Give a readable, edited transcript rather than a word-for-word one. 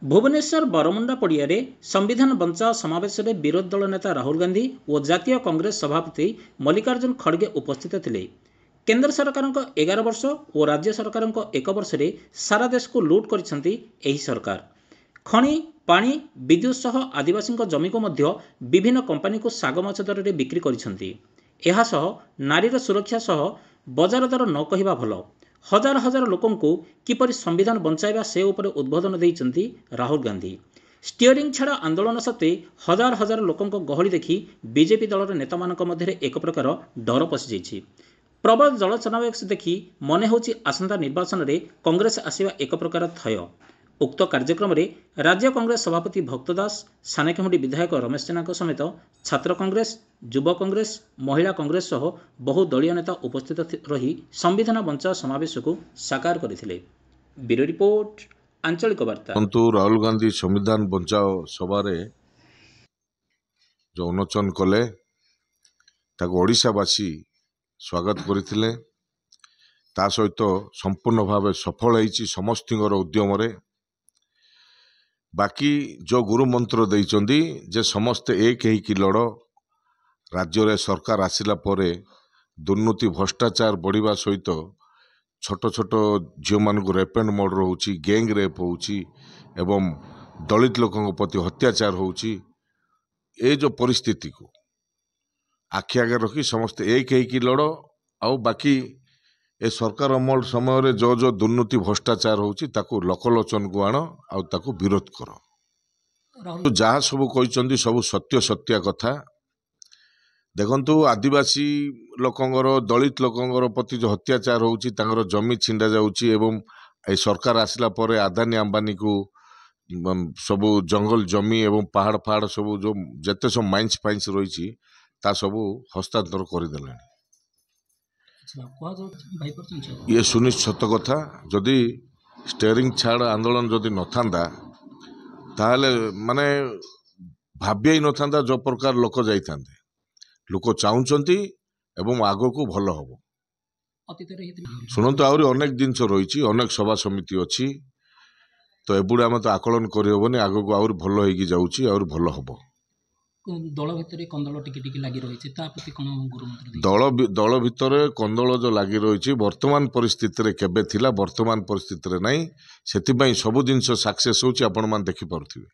Bhubaneswar Bermuda पड़िया संविधान बंचाओ समावेश में विरोधी दल नेता राहुल गांधी और जातीय कांग्रेस सभापति मल्लिकार्जुन खड़गे उपस्थित थे। केंद्र सरकार 11 वर्ष और राज्य सरकार 1 वर्ष में सारा देश को लुट कर सरकार खनि पानी विद्युत सह आदिवासी जमी को मध्य विभिन्न कंपानी को साग माछ दर में बिक्री कर नारीर सुरक्षा सह बजार दर न कहवा भल हजार हजार लोकंकु किपरि संविधान बंचाइबा से उपर उद्बोधन देइचंती राहुल गांधी। स्टीयरिंग छाड़ा आंदोलन सत्वे हजार हजार लोकंक गहली देखि बीजेपी दलर नेता मानक मध्य एक प्रकार डर पशि जाइछि। प्रबल जल समावेश देखि मने होछि आसंता निर्वाचन में कांग्रेस आसिबा एक प्रकार थय। उक्त कार्यक्रम में राज्य कांग्रेस सभापति भक्त दास, सानेखेमुंडी विधायक रमेश जेना समेत छात्र कांग्रेस, युवा कांग्रेस, महिला कांग्रेस सह बहु दलीय नेता उपस्थित रही संविधान बंचाओ समावेश को साकार करथिले। ब्यूरो रिपोर्ट, आंचलिक वार्ता। राहुल गांधी संविधान बंचाओ सभारे जो उन्मोचन कले ताको ओडिशावासी स्वागत करथिले। ता सहित संपूर्ण भाव सफल होइछि समस्तिंगर उद्यम रे। बाकी जो गुरु मंत्र देइचंदी जे समस्त एक ही कि लड़ राज्य रे सरकार आसिला परे दुर्नीति भ्रष्टाचार बढ़िबा सहित छोट छोट झील मान रेप एंड मर्डर होउछि, गैंग रेप होउछि एवं दलित लोकों प्रति अत्याचार होउछि। ए जो परिस्थिति को आखि आगे रखी समस्त एक ही कि लड़ आ बाकी ए सरकार अमल समय रे जो जो दुर्नीति भ्रष्टाचार होउछि ताकू लोकलोचन को आण आ ताकू विरोध कर। जहाँ सब कहते सब सत्य सत्या कथा। देखंतु आदिवासी लोकंगर दलित लोकंगर प्रति जो अत्याचार होउछि तांगर जमी छिंडा जाउछि एवं ए सरकार आसिला परे अदानी अंबानी को सब जंगल जमी एवं पहाड़ पहाड़ सब जो जते सब माइंस फाइंस रही ता सब हस्तांतर करदेले। ये सुनिश्चित कथा जदि स्टीयरिंग छाड़ आंदोलन जदि न थांदा ताहले माने भाव्य ही न थांदा जो प्रकार लोक जाइथांदे। लोक चाहुचंती एवं आगो को भल हबो। शुणु आहरी अनेक जिनस रही अनेक सभा समिति अच्छी तो एबुड़े आम तो आकलन करहबनी आग को आहरी भल होगी जाउची आहरी भल हबो। दल भितर कंदल टिके लगी रही दल भितर कंदल जो लगी रही वर्तमान परिस्थिति केबे थिला वर्तमान परिस्थिति नहीं से सब जिनस सक्सेस होची आपण मान देखि पारुथिबे।